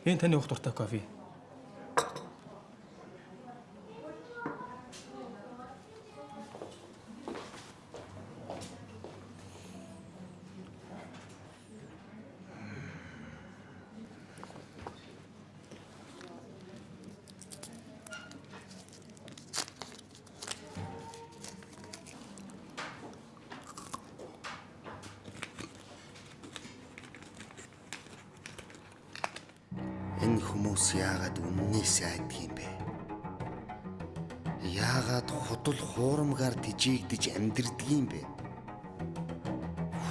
Энэ таны ух дуртай кофе. Энэ хүмүүс яагаад үннээс айдгийм бэ? Яагаад худал хуурамгаар тижээгдэж амьдрдгийм бэ?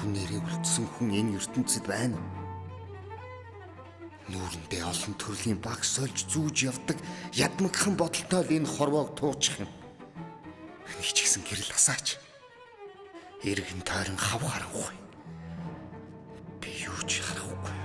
Хүнээрээ үлдсэн хүн энэ ертөнцид байна. Нүүрэндээ олон төрлийн багс сольж зүүж явдаг ядмагхан бодолтой л энэ хорвоог туучих юм. Нэг ч гэсэн гэрэл асаач. Иргэн тойрон хав харахгүй. Би юу ч харахгүй байна.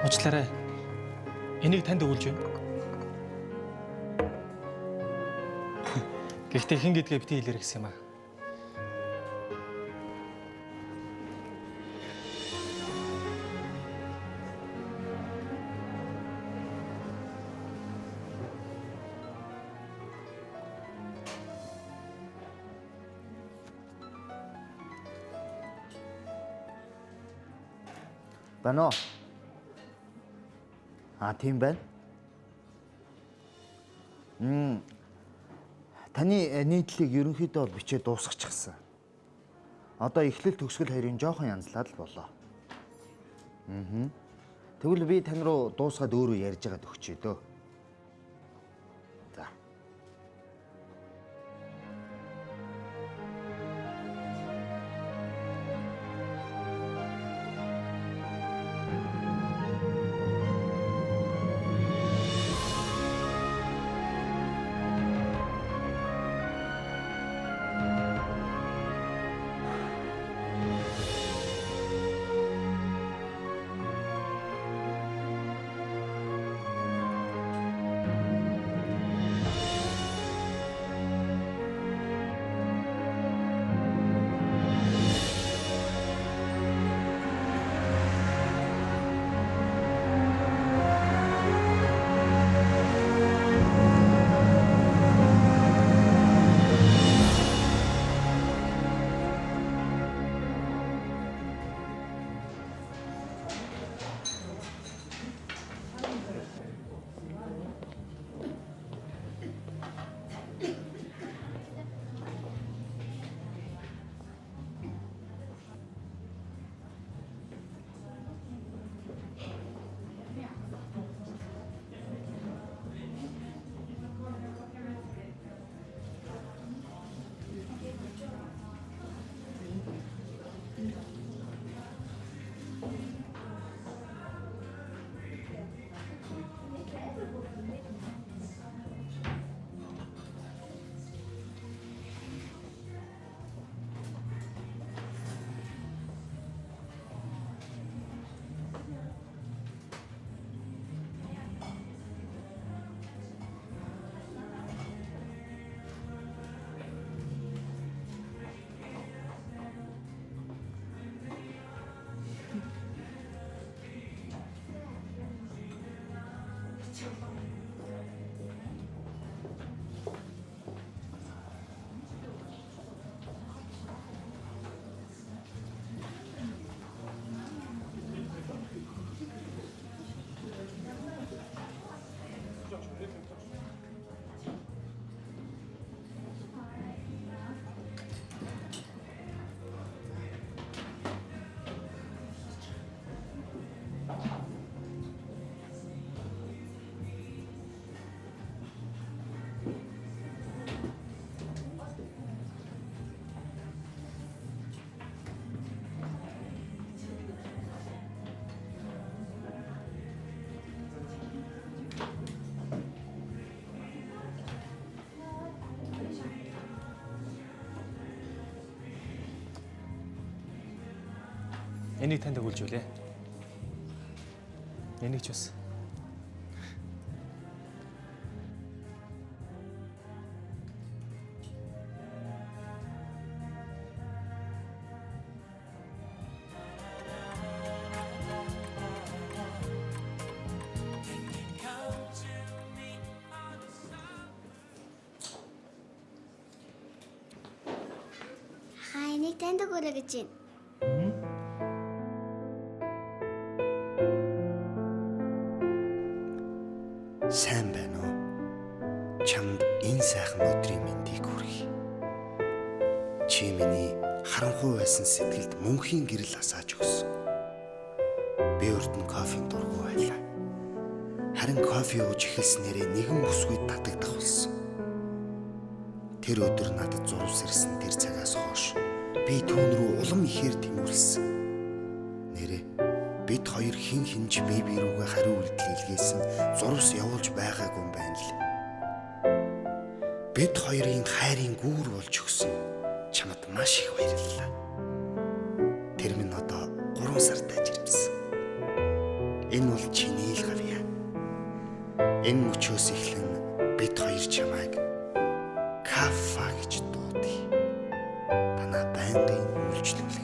Уучлаарай. Энийг танд өгүүлж байна. Гэхдээ хэн гэдгээ бити хэлээрэй гэсэн юм аа. Бано. Тийм байна. Таны нийтлэлийг ерөнхийдөө бол бичээд дуусгачихсан. Одоо эхлэл төгсгөл хоёрын жоохон янзлаад л болоо. Тэгвэл би тань руу дуусгаад өөрөө ярьж байгаад өгчээ дөө. За. Энийг танд өгүүлжүүлээ. Энийг ч бас. Энийг танд өгөөрэй гэж байна. Сайн байна уу? Чамд энэ сайхан өдрийн мэндийг хүргэе. Чи миний харанхуй байсан сэтгэлд мөнхийн гэрэл асааж өгсөн. Би урд нь кофенд дургу байлаа. Харин кофе ууж эхэлснээрээ нэгэн бүсгүй татагдах болсон. Тэр өдөр надад зурвас ирсэн тэр цагаас хойш би түүн рүү улам ихээр тэмүүлсэн. Нэрээ бид хоёр хин хинж бие бие рүүгээ хариу үйлдэл илгээсэн зурвас явуулж байгаагүй юм байна л. Бид хоёрын хайрын гүүр болж өгсөн. Чамд маш их баярлалаа. Тэр минь одоо 3 сартаа жирэмсэн. Энэ бол чиний л гавья. Энэ мөчөөс эхлэн бид хоёр чамайг кафа гэж дуудъя. Танаа байнгын үйлчлүүлэг.